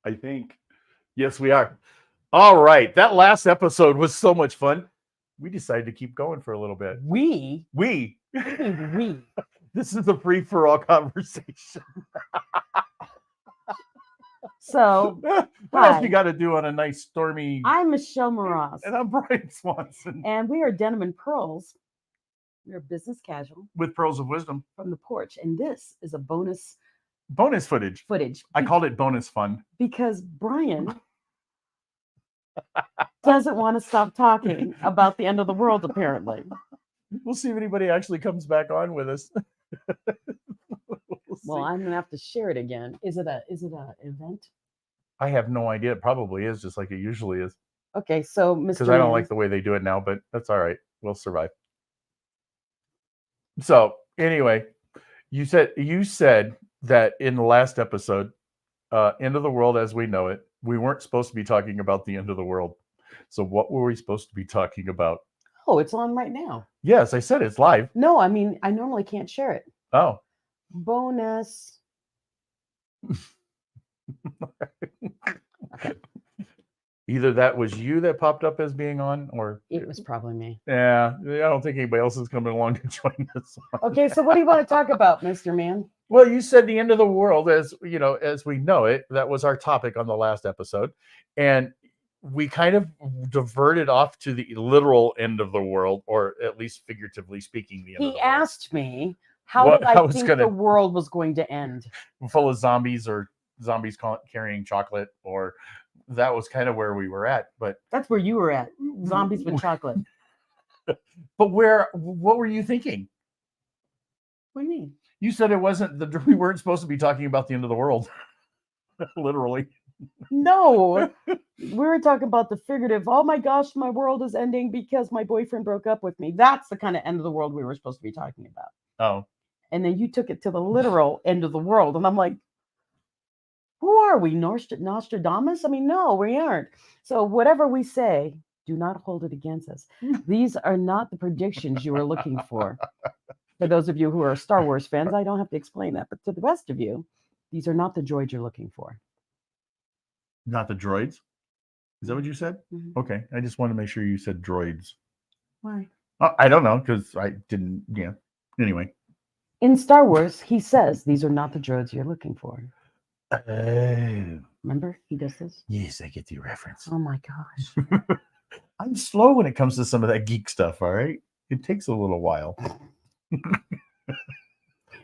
I think. Yes, we are. All right. That last episode was so much fun. We decided to keep going for a little bit. We? We. What do you mean we? This is a free for all conversation. So, What else hi. you got to do on a nice stormy? I'm Michelle Moroz, And I'm Brian Swanson and we are Denim and Pearls. We are business casual with Pearls of Wisdom. from the porch, and this is a bonus Bonus footage. footage I called it bonus fun. because Brian doesn't want to stop talking about the end of the world, apparently. We'll see if anybody actually comes back on with us. Well, I'm gonna have to share it again. Is it a event? I have no idea. It probably is, just like it usually is. Okay, so Mr. Because I don't Man, like the way they do it now, but that's all right. We'll survive. So anyway, you said that in the last episode, end of the world as we know it, we weren't supposed to be talking about the end of the world. So what were we supposed to be talking about? Oh, it's on right now. Yes, I said it's live. No, I mean I normally can't share it. Oh. Bonus. Okay. Either that was you that popped up as being on, or It was probably me. yeah, I don't think anybody else is coming along to join us. Okay, so what do you want to talk about, Mr. Man? Well, you said the end of the world as you know, as we know it. That was our topic on the last episode, and we kind of diverted off to the literal end of the world, or at least figuratively speaking, the end of the He world. asked me how did I think the world was going to end? Full of zombies, or zombies carrying chocolate, or that was kind of where we were at. But that's where you were at. Zombies with chocolate. But what were you thinking? What do you mean? You said it wasn't we weren't supposed to be talking about the end of the world. Literally. No. We were talking about the figurative. Oh my gosh, my world is ending because my boyfriend broke up with me. That's the kind of end of the world we were supposed to be talking about. Oh. And then you took it to the literal end of the world. And I'm like, who are we? Nostradamus? I mean, no, we aren't. So whatever we say, do not hold it against us. These are not the predictions you are looking for. For those of you who are Star Wars fans, I don't have to explain that. But to the rest of you, these are not the droids you're looking for. Not the droids? Is that what you said? Mm-hmm. Okay. I just wanted to make sure you said droids. Why? I don't know, because I didn't, yeah. Anyway. In Star Wars, he says these are not the droids you're looking for. Remember, he does this? Yes, I get the reference. Oh my gosh. I'm slow when it comes to some of that geek stuff, all right? It takes a little while.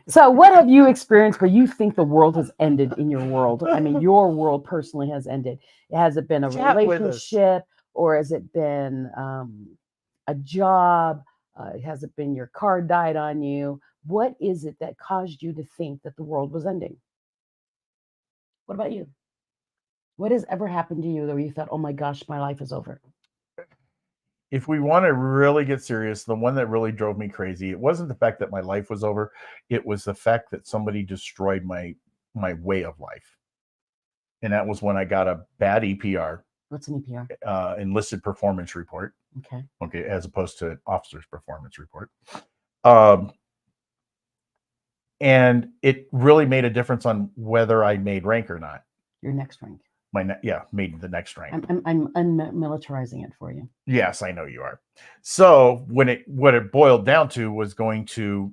So what have you experienced where you think the world has ended in your world? I mean, your world personally has ended. Has it been a relationship, or has it been a job? Has it been your car died on you? What is it that caused you to think that the world was ending? What about you? What has ever happened to you where you thought, oh my gosh, my life is over? If we want to really get serious, the one that really drove me crazy, it wasn't the fact that my life was over. It was the fact that somebody destroyed my way of life. And that was when I got a bad EPR. What's an EPR? Enlisted performance report. Okay. Okay, as opposed to officer's performance report. And it really made a difference on whether I made rank or not. Your next rank. Made the next rank. I'm unmilitarizing it for you. Yes, I know you are. So what it boiled down to was going to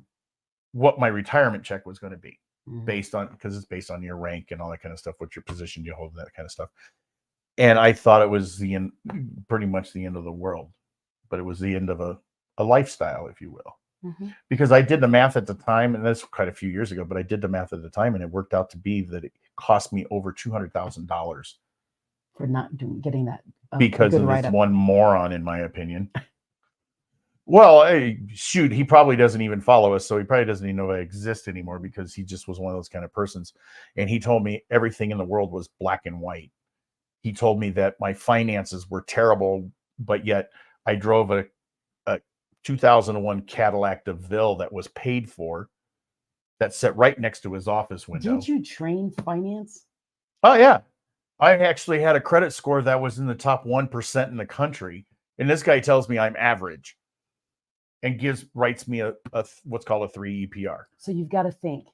what my retirement check was going to be, based on, because it's based on your rank and all that kind of stuff, what your position you hold, that kind of stuff. And I thought it was pretty much the end of the world, but it was the end of a lifestyle, if you will. Mm-hmm. Because I did the math at the time, and that's quite a few years ago, but I did the math at the time, and it worked out to be that it cost me over $200,000 for not getting that because of this one moron, in my opinion. Well, hey, shoot, he probably doesn't even follow us, so he probably doesn't even know I exist anymore, because he just was one of those kind of persons. And he told me everything in the world was black and white. He told me that my finances were terrible, but yet I drove a 2001 Cadillac DeVille that was paid for, that sat right next to his office window. Didn't you train finance? Oh, yeah. I actually had a credit score that was in the top 1% in the country. And this guy tells me I'm average and writes me a what's called a 3 EPR. So you've got to think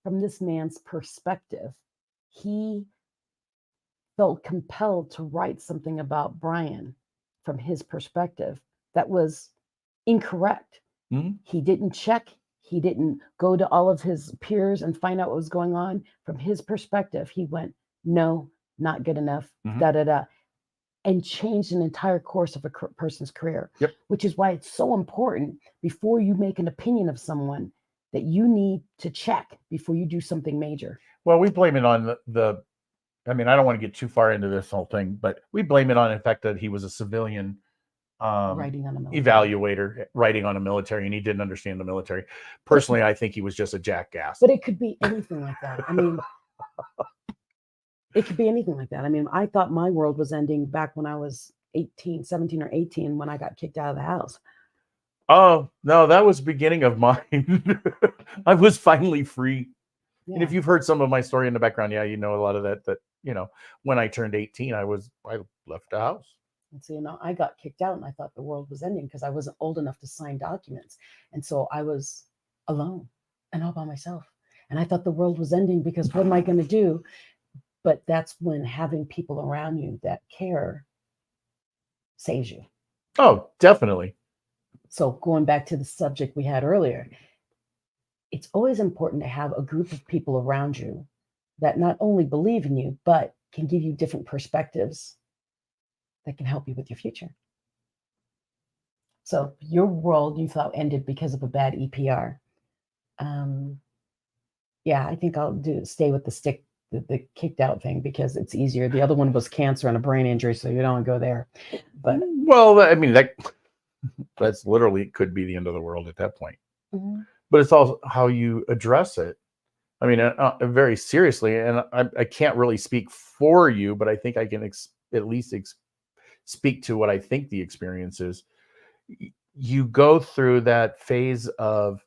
from this man's perspective, he felt compelled to write something about Brian from his perspective that was incorrect. Mm-hmm. He didn't check. He didn't go to all of his peers and find out what was going on. From his perspective, he went, no, not good enough, da da da, and changed an entire course of a person's career. Yep. Which is why it's so important before you make an opinion of someone that you need to check before you do something major. Well, we blame it on the I mean, I don't want to get too far into this whole thing, but we blame it on the fact that he was a civilian writing on a military. evaluator, writing on a military, and he didn't understand the military. Personally, I think he was just a jackass. But it could be anything like that. I mean, it could be anything like that. I mean, I thought my world was ending back when I was 17 or 18, when I got kicked out of the house. Oh, no, that was the beginning of mine. I was finally free. Yeah. And if you've heard some of my story in the background, yeah, you know a lot of that, when I turned 18, I left the house. And so, I got kicked out and I thought the world was ending because I wasn't old enough to sign documents. And so I was alone and all by myself. And I thought the world was ending because what am I going to do? But that's when having people around you that care saves you. Oh, definitely. So going back to the subject we had earlier, it's always important to have a group of people around you that not only believe in you, but can give you different perspectives that can help you with your future. So your world you thought ended because of a bad EPR. Yeah, I think I'll stay with the kicked out thing because it's easier. The other one was cancer and a brain injury, so you don't go there. But well, I mean that's literally could be the end of the world at that point. Mm-hmm. But it's also how you address it. I mean, very seriously, and I can't really speak for you, but I think I can at least speak to what I think the experience is. You go through that phase of,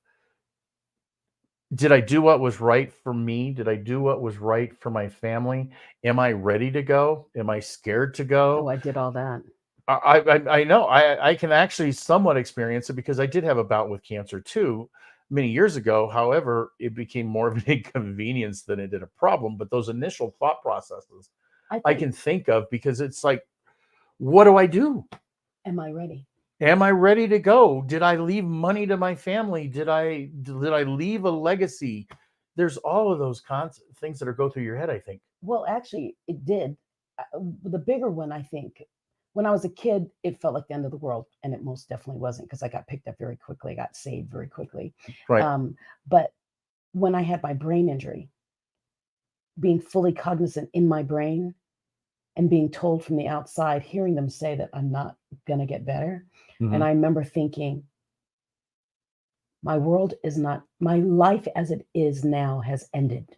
did I do what was right for me? Did I do what was right for my family? Am I ready to go? Am I scared to go? Oh, I did all that. I know. I can actually somewhat experience it because I did have a bout with cancer too many years ago. However, it became more of an inconvenience than it did a problem. But those initial thought processes I can think of, because it's like, what do I do? Am I ready? Am I ready to go? Did I leave money to my family? Did I leave a legacy? There's all of those things that go through your head, I think. Well, actually, it did. The bigger one, I think, when I was a kid, it felt like the end of the world, and it most definitely wasn't, because I got picked up very quickly. I got saved very quickly. Right. But when I had my brain injury, being fully cognizant in my brain and being told from the outside, hearing them say that I'm not going to get better. Mm-hmm. And I remember thinking, my life as it is now has ended.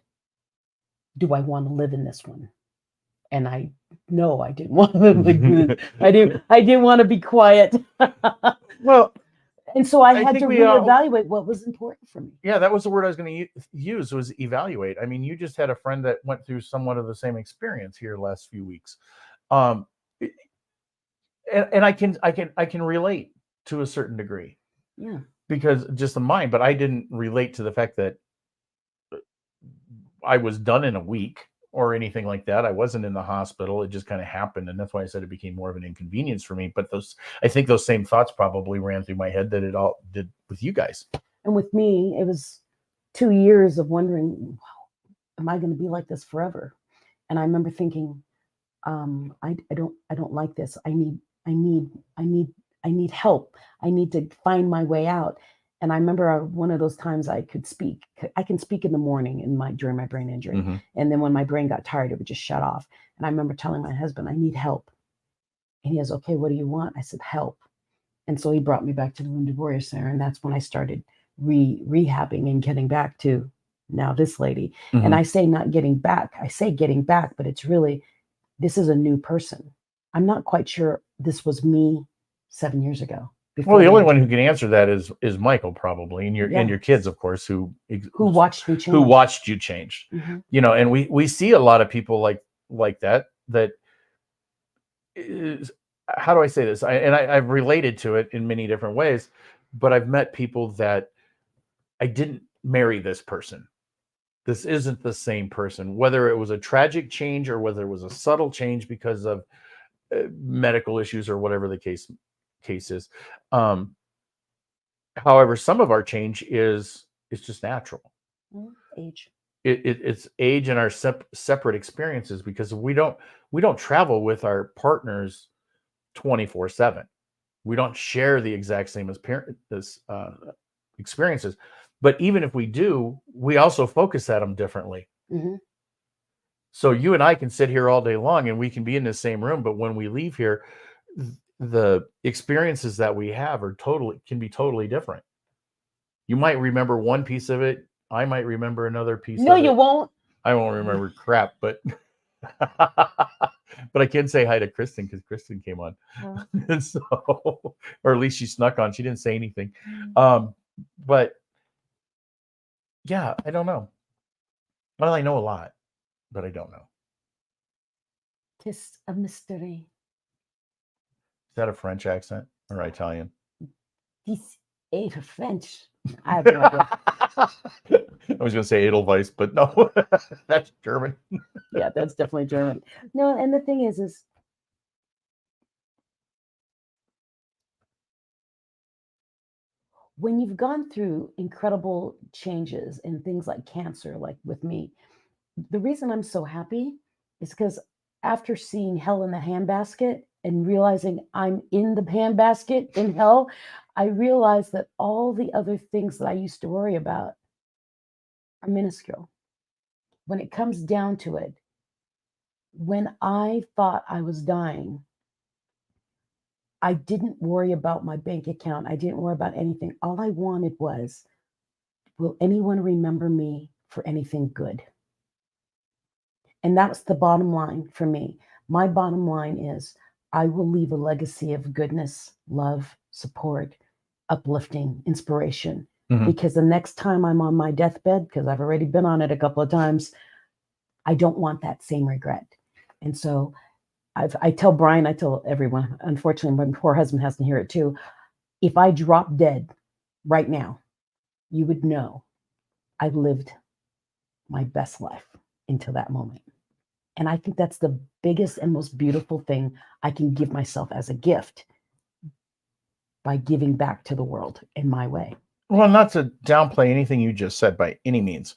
Do I want to live in this one? And I didn't want to live like this. I didn't want to be quiet. Well, and so I had to reevaluate what was important for me. Yeah, that was the word I was going to use, was evaluate. I mean, you just had a friend that went through somewhat of the same experience here the last few weeks. And I can relate to a certain degree. Yeah. Because just the mind, but I didn't relate to the fact that I was done in a week or anything like that. I wasn't in the hospital. It just kind of happened. And that's why I said it became more of an inconvenience for me. But I think those same thoughts probably ran through my head that it all did with you guys. And with me, it was 2 years of wondering, wow, am I going to be like this forever? And I remember thinking, I don't like this. I need help. I need to find my way out. And I remember one of those times I can speak in the morning during my brain injury. Mm-hmm. And then when my brain got tired, it would just shut off. And I remember telling my husband, I need help. And he goes, okay, what do you want? I said, help. And so he brought me back to the Wounded Warrior Center. And that's when I started rehabbing and getting back to now this lady. Mm-hmm. And I say not getting back. I say getting back, but it's really, this is a new person. I'm not quite sure this was me 7 years ago. Well, the only one who can answer that is Michael, probably, and your kids, of course, who watched me change. Who watched you change. Mm-hmm. And we see a lot of people like that is, how do I say this? I've related to it in many different ways, but I've met people that I didn't marry this person. this isn't the same person, whether it was a tragic change or whether it was a subtle change because of medical issues or whatever the case is. However, some of our change is just natural. Age. It's age and our separate experiences, because we don't travel with our partners 24/7. We don't share the exact same experiences, but even if we do, we also focus at them differently. Mm-hmm. So you and I can sit here all day long and we can be in the same room, but when we leave here, the experiences that we have can be totally different. You might remember one piece of it. I might remember another piece. No, of you it. won't. I won't remember crap, but but I can say hi to Kristen because Kristen came on. So, or at least she snuck on. She didn't say anything. But yeah, I don't know. Well, I know a lot, but I don't know. Tis a mystery. Is that a French accent or Italian? This is French. I have no idea. I was going to say Edelweiss, but no, that's German. Yeah, that's definitely German. No, and the thing is when you've gone through incredible changes in things like cancer, like with me, the reason I'm so happy is because after seeing hell in the handbasket and realizing I'm in the handbasket in hell, I realized that all the other things that I used to worry about are minuscule. When it comes down to it, when I thought I was dying, I didn't worry about my bank account. I didn't worry about anything. All I wanted was, will anyone remember me for anything good? And that's the bottom line for me. My bottom line is I will leave a legacy of goodness, love, support, uplifting, inspiration. Mhm. Because the next time I'm on my deathbed, because I've already been on it a couple of times, I don't want that same regret. And so I tell Brian, I tell everyone, unfortunately, my poor husband has to hear it too. If I drop dead right now, you would know I lived my best life until that moment. And I think that's the biggest and most beautiful thing I can give myself as a gift by giving back to the world in my way. Well, not to downplay anything you just said by any means,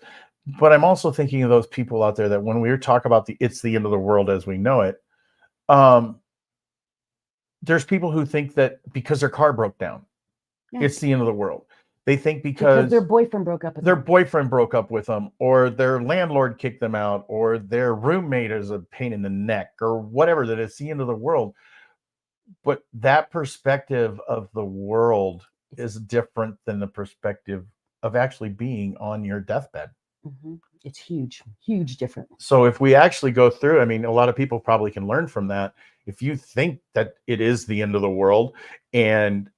but I'm also thinking of those people out there that when we talk about it's the end of the world as we know it, there's people who think that because their car broke down, it's the end of the world. They think because their boyfriend broke up with them, or their landlord kicked them out, or their roommate is a pain in the neck, or whatever, that it's the end of the world. But that perspective of the world is different than the perspective of actually being on your deathbed. Mm-hmm. It's huge difference. So if we actually go through, I mean, a lot of people probably can learn from that. If you think that it is the end of the world and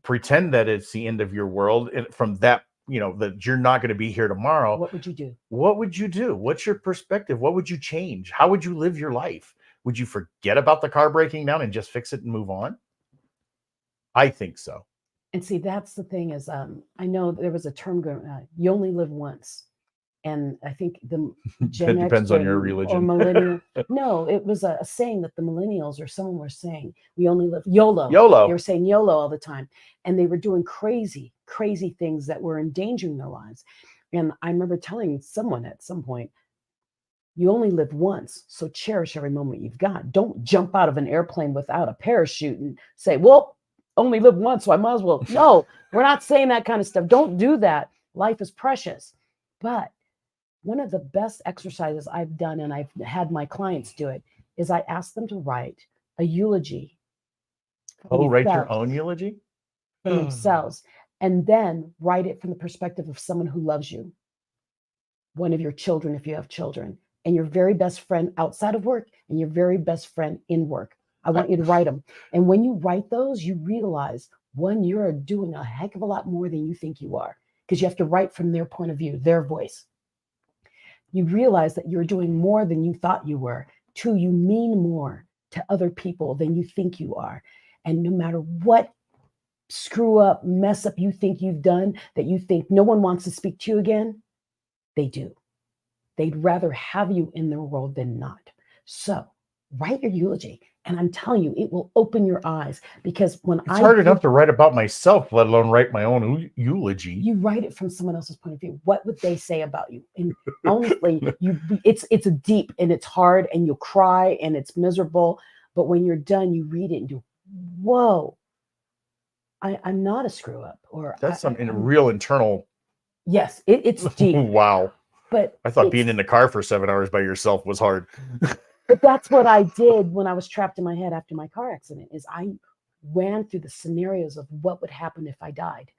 pretend that it's the end of your world, and from that, that you're not going to be here tomorrow, what would you do? What's your perspective? What would you change? How would you live your life? Would you forget about the car breaking down and just fix it and move on? I think so. And see, that's the thing is, I know there was a term going, you only live once. And I think the Gen X depends on your religion. Or millennial. No, it was a saying that the millennials or someone were saying, we only live YOLO. They were saying YOLO all the time. And they were doing crazy things that were endangering their lives. And I remember telling someone at some point, you only live once, so cherish every moment you've got. Don't jump out of an airplane without a parachute and say, well, only live once, so I might as well. No, we're not saying that kind of stuff. Don't do that. Life is precious. But one of the best exercises I've done, and I've had my clients do it, is I ask them to write a eulogy. Write your own eulogy? For themselves. And then write it from the perspective of someone who loves you. One of your children, if you have children, and your very best friend outside of work, and your very best friend in work. I want you to write them. And when you write those, you realize, one, you're doing a heck of a lot more than you think you are, because you have to write from their point of view, their voice. You realize that you're doing more than you thought you were. Two, you mean more to other people than you think you are. And no matter what screw up, mess up you think you've done, that you think no one wants to speak to you again, they do. They'd rather have you in their world than not. So write your eulogy. And I'm telling you, it will open your eyes, because when it's hard enough to write about myself, let alone write my own eulogy. You write it from someone else's point of view. What would they say about you? And honestly, it's a deep, and it's hard, and you'll cry, and it's miserable. But when you're done, you read it and you, whoa, I'm not a screw up. Or that's some real internal. Yes, it's deep. Wow. But I thought being in the car for 7 hours by yourself was hard. But that's what I did when I was trapped in my head after my car accident, is I ran through the scenarios of what would happen if I died.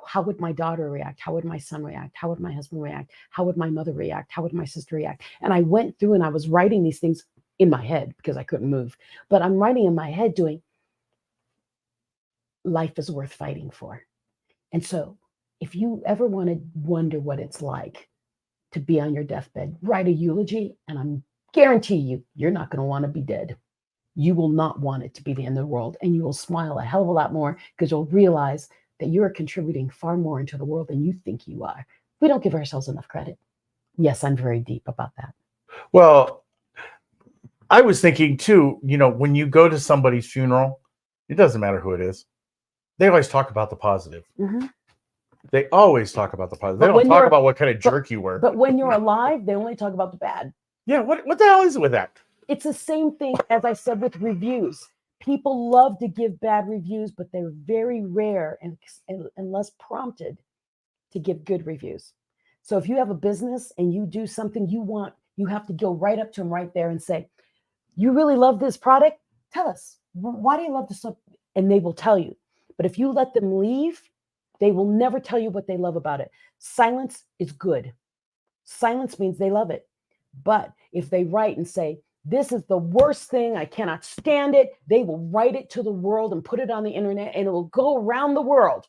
How would my daughter react? How would my son react? How would my husband react? How would my mother react? How would my sister react? And I went through and I was writing these things in my head because I couldn't move. But I'm writing in my head doing, life is worth fighting for. And so if you ever want to wonder what it's like to be on your deathbed, write a eulogy, and I'm guarantee you, you're not going to want to be dead. You will not want it to be the end of the world, and you will smile a hell of a lot more, because you'll realize that you are contributing far more into the world than you think you are. We don't give ourselves enough credit. Yes, I'm very deep about that. Well, I was thinking too, when you go to somebody's funeral, it doesn't matter who it is. They always talk about the positive. Mm-hmm. They always talk about the positive. They don't talk about what kind of jerk you were. But when you're alive, they only talk about the bad. Yeah, what the hell is it with that? It's the same thing, as I said, with reviews. People love to give bad reviews, but they're very rare and less prompted to give good reviews. So if you have a business and you do something you have to go right up to them right there and say, you really love this product? Tell us. Why do you love this? And they will tell you. But if you let them leave, they will never tell you what they love about it. Silence is good. Silence means they love it. But if they write and say, this is the worst thing, I cannot stand it, they will write it to the world and put it on the internet, and it will go around the world.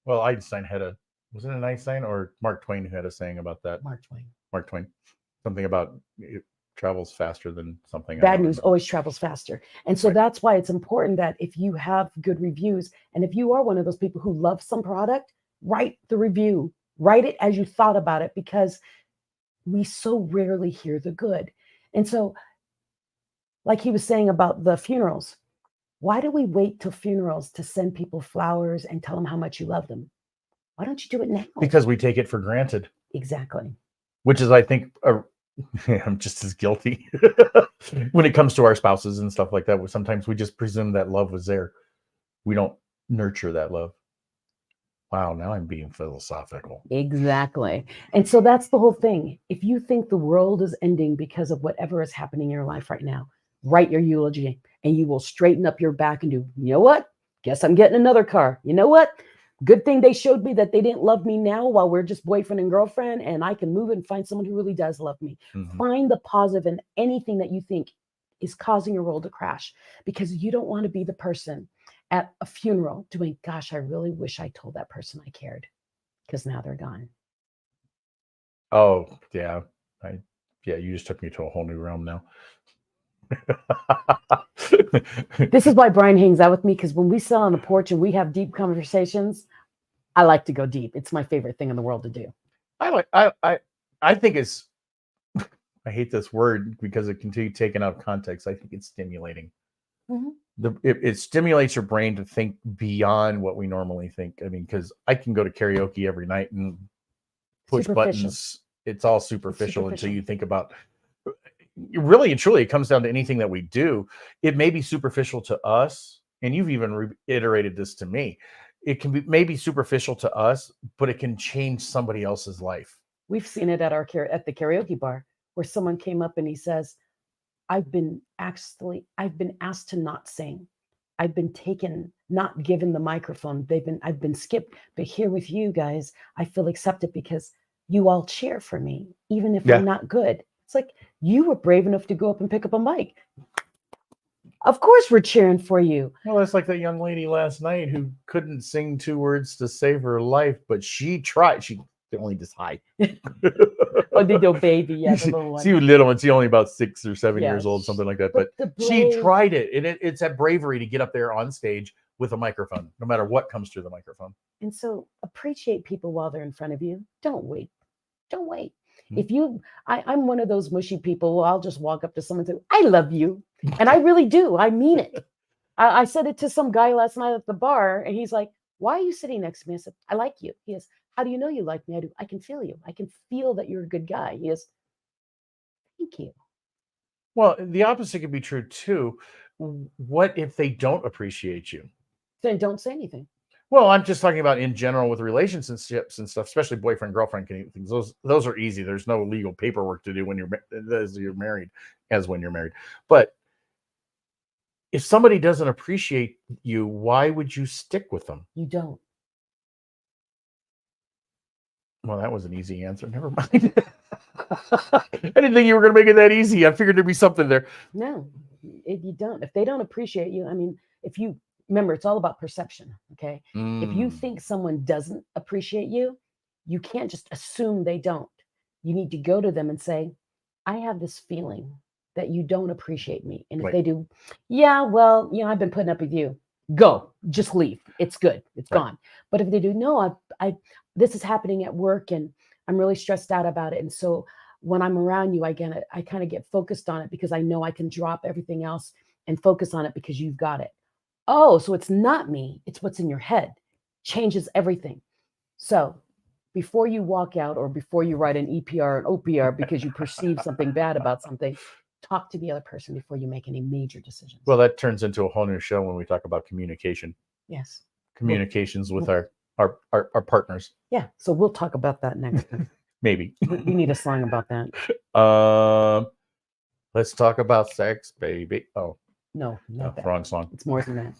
Well, Einstein was it an Einstein or Mark Twain who had a saying about that? Mark Twain. Something about it travels faster than something. Bad news always travels faster. And so that's why it's important that if you have good reviews, and if you are one of those people who love some product, write the review. Write it as you thought about it, because we so rarely hear the good. And so, like he was saying about the funerals, why do we wait till funerals to send people flowers and tell them how much you love them? Why don't you do it now? Because we take it for granted. Exactly. Which is, I think, I'm just as guilty when it comes to our spouses and stuff like that. Sometimes we just presume that love was there. We don't nurture that love. Wow, now I'm being philosophical. Exactly. And so that's the whole thing. If you think the world is ending because of whatever is happening in your life right now, write your eulogy, and you will straighten up your back and do, you know what? Guess I'm getting another car. You know what? Good thing they showed me that they didn't love me now while we're just boyfriend and girlfriend, and I can move and find someone who really does love me. Mm-hmm. Find the positive in anything that you think is causing your world to crash, because you don't want to be the person at a funeral doing, gosh, I really wish I told that person I cared, because now they're gone. Oh, yeah. You just took me to a whole new realm now. This is why Brian hangs out with me, because when we sit on the porch and we have deep conversations, I like to go deep. It's my favorite thing in the world to do. I think it's, I hate this word because it can be taken out of context. I think it's stimulating. Mm-hmm. It stimulates your brain to think beyond what we normally think. I mean, because I can go to karaoke every night and push buttons. It's all superficial until you think about. Really and truly, it comes down to anything that we do. It may be superficial to us, and you've even reiterated this to me. It can be maybe superficial to us, but it can change somebody else's life. We've seen it at the karaoke bar, where someone came up and he says, I've been asked to not sing. I've been not given the microphone. I've been skipped. But here with you guys, I feel accepted because you all cheer for me, even if I'm not good. It's like, you were brave enough to go up and pick up a mic. Of course we're cheering for you. Well, it's like that young lady last night who couldn't sing 2 words to save her life, but she tried. She only just high. Oh, the little baby, yeah, the little one. She was little one. She's only about 6 or 7 years old, something like that. But she tried it. And it's that bravery to get up there on stage with a microphone, no matter what comes through the microphone. And so appreciate people while they're in front of you. Don't wait. Don't wait. I'm one of those mushy people who I'll just walk up to someone and say, I love you. And I really do. I mean it. I said it to some guy last night at the bar, and he's like, why are you sitting next to me? I said, I like you. He goes, how do you know you like me? I do. I can feel you. I can feel that you're a good guy. He goes, thank you. Well, the opposite could be true too. What if they don't appreciate you? Then don't say anything. Well, I'm just talking about in general with relationships and stuff, especially boyfriend girlfriend things. Those are easy. There's no legal paperwork to do when you're married, as when you're married. But if somebody doesn't appreciate you, why would you stick with them? You don't. Well, that was an easy answer. Never mind. I didn't think you were going to make it that easy. I figured there'd be something there. No, if you don't, if they don't appreciate you, I mean, if you remember, it's all about perception. Okay. If you think someone doesn't appreciate you, you can't just assume they don't. You need to go to them and say, I have this feeling that you don't appreciate me. And if they do, yeah, well, I've been putting up with you. Go, just leave. It's good. It's gone. But if they do, no, this is happening at work and I'm really stressed out about it. And so when I'm around you, I kind of get focused on it because I know I can drop everything else and focus on it because you've got it. Oh, so it's not me. It's what's in your head. Changes everything. So before you walk out or before you write an EPR, an OPR, because you perceive something bad about something, talk to the other person before you make any major decisions. Well, that turns into a whole new show when we talk about communication. Yes. Communications with our partners. Yeah. So we'll talk about that next time. Maybe. We need a song about that. Let's talk about sex, baby. Oh. No, wrong song. It's more than that.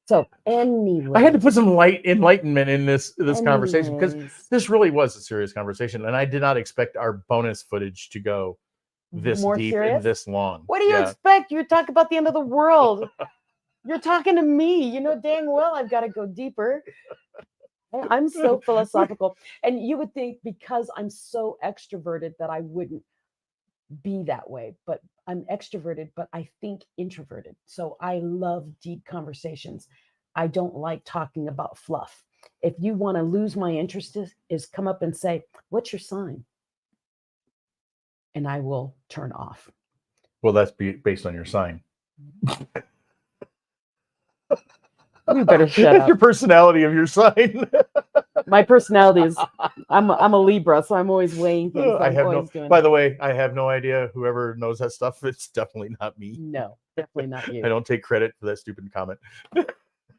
So anyway, I had to put some enlightenment in this conversation because this really was a serious conversation, and I did not expect our bonus footage to go this more deep serious? and this long. What do you expect? You talk about the end of the world. You're talking to me. You know dang well I've got to go deeper. I'm so philosophical, and you would think because I'm so extroverted that I wouldn't be that way, but I'm extroverted, but I think introverted. So I love deep conversations. I don't like talking about fluff. If you want to lose my interest is come up and say, what's your sign? And I will turn off. Well, that's based on your sign. You better shut up. Your personality of your sign. My personality is I'm a Libra, so I'm always weighing things. By the way, I have no idea. Whoever knows that stuff, it's definitely not me. No, definitely not you. I don't take credit for that stupid comment.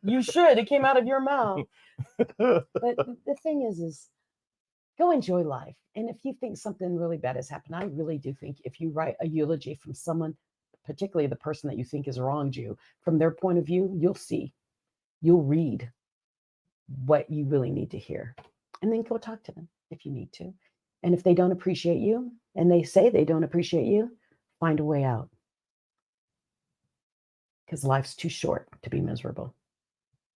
You should. It came out of your mouth. But the thing is go enjoy life. And if you think something really bad has happened, I really do think if you write a eulogy from someone, particularly the person that you think has wronged you, from their point of view, you'll read what you really need to hear. And then go talk to them if you need to. And if they don't appreciate you, and they say they don't appreciate you, find a way out. Because life's too short to be miserable.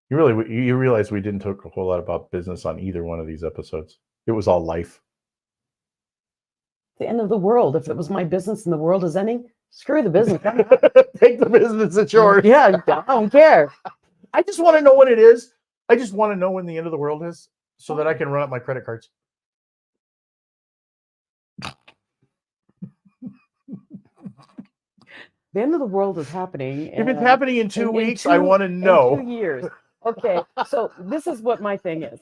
You realize we didn't talk a whole lot about business on either one of these episodes. It was all life. The end of the world. If it was my business and the world is ending, screw the business. Take the business, it's yours. Yeah, I don't care. I just want to know when it is. I just want to know when the end of the world is so that I can run up my credit cards. The end of the world is happening. If it's happening in 2 weeks, I want to know. In 2 years. Okay, so this is what my thing is.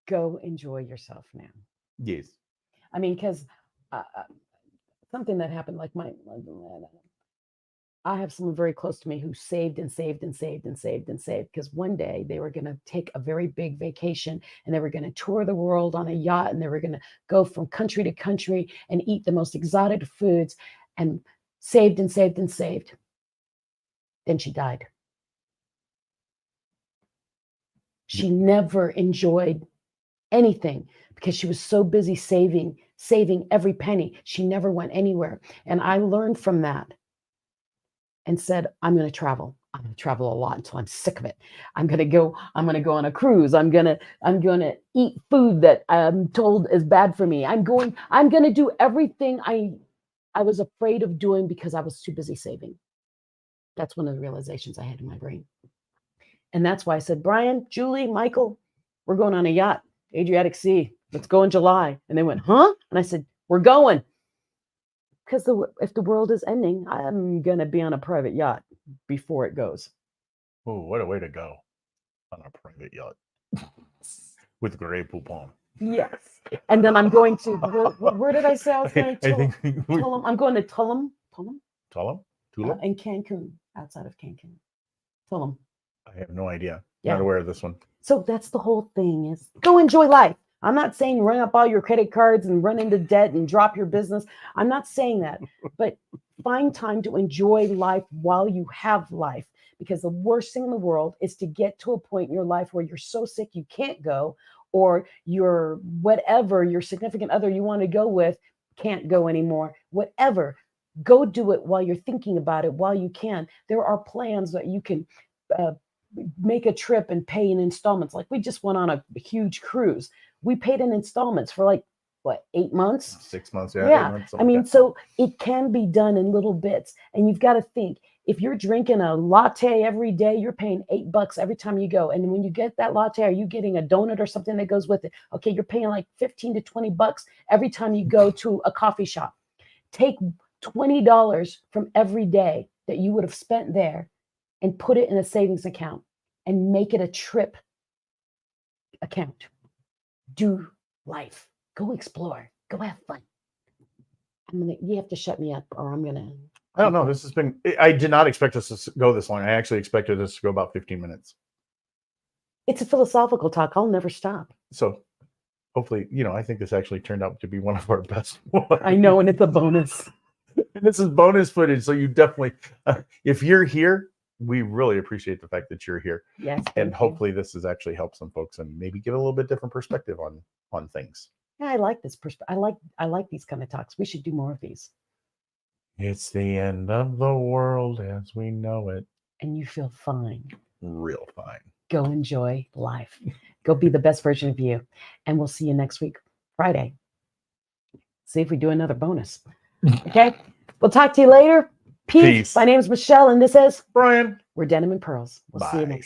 Go enjoy yourself now. Yes. I mean, because something that happened, like I have someone very close to me who saved and saved and saved and saved and saved because one day they were going to take a very big vacation and they were going to tour the world on a yacht and they were going to go from country to country and eat the most exotic foods and saved and saved and saved. Then she died. She never enjoyed anything because she was so busy saving every penny. She never went anywhere. And I learned from that and said, I'm going to travel. I'm going to travel a lot until I'm sick of it. I'm going to go on a cruise. I'm going to eat food that I'm told is bad for me. I'm going to do everything I was afraid of doing because I was too busy saving. That's one of the realizations I had in my brain. And that's why I said, Brian, Julie, Michael, we're going on a yacht, Adriatic Sea. Let's go in July. And they went, huh? And I said, we're going. Because if the world is ending, I'm going to be on a private yacht before it goes. Oh, what a way to go on a private yacht with Grey Poupon. Yes. And then I'm going to, where did I say I was going to? Tulum. I'm going to Tulum. Tulum? In Cancun, outside of Cancun. Tulum. I have no idea. Yeah. Not aware of this one. So that's the whole thing, is go enjoy life. I'm not saying run up all your credit cards and run into debt and drop your business. I'm not saying that, but find time to enjoy life while you have life, because the worst thing in the world is to get to a point in your life where you're so sick you can't go, or your whatever, your significant other you want to go with can't go anymore. Whatever, go do it while you're thinking about it, while you can. There are plans that you can make a trip and pay in installments. Like we just went on a huge cruise. We paid in installments for like, what, 8 months? 6 months, yeah. 8 months, I mean, so it can be done in little bits. And you've got to think, if you're drinking a latte every day, you're paying $8 every time you go. And when you get that latte, are you getting a donut or something that goes with it? Okay, you're paying like $15 to $20 every time you go to a coffee shop. Take $20 from every day that you would have spent there and put it in a savings account and make it a trip account. Do life. Go explore. Go have fun. You have to shut me up, or I'm gonna. I don't know. This has been. I did not expect us to go this long. I actually expected us to go about 15 minutes. It's a philosophical talk. I'll never stop. So, hopefully, I think this actually turned out to be one of our best ones. I know, and it's a bonus. And this is bonus footage, so you definitely, if you're here, we really appreciate the fact that you're here. Yes. And hopefully this has actually helped some folks and maybe give a little bit different perspective on things. Yeah, I like this perspective. I like these kind of talks. We should do more of these. It's the end of the world as we know it. And you feel fine. Real fine. Go enjoy life. Go be the best version of you. And we'll see you next week, Friday. See if we do another bonus. Okay? We'll talk to you later. Peace. My name's Michelle, and this is Brian. We're Denim and Pearls. We'll see you next time.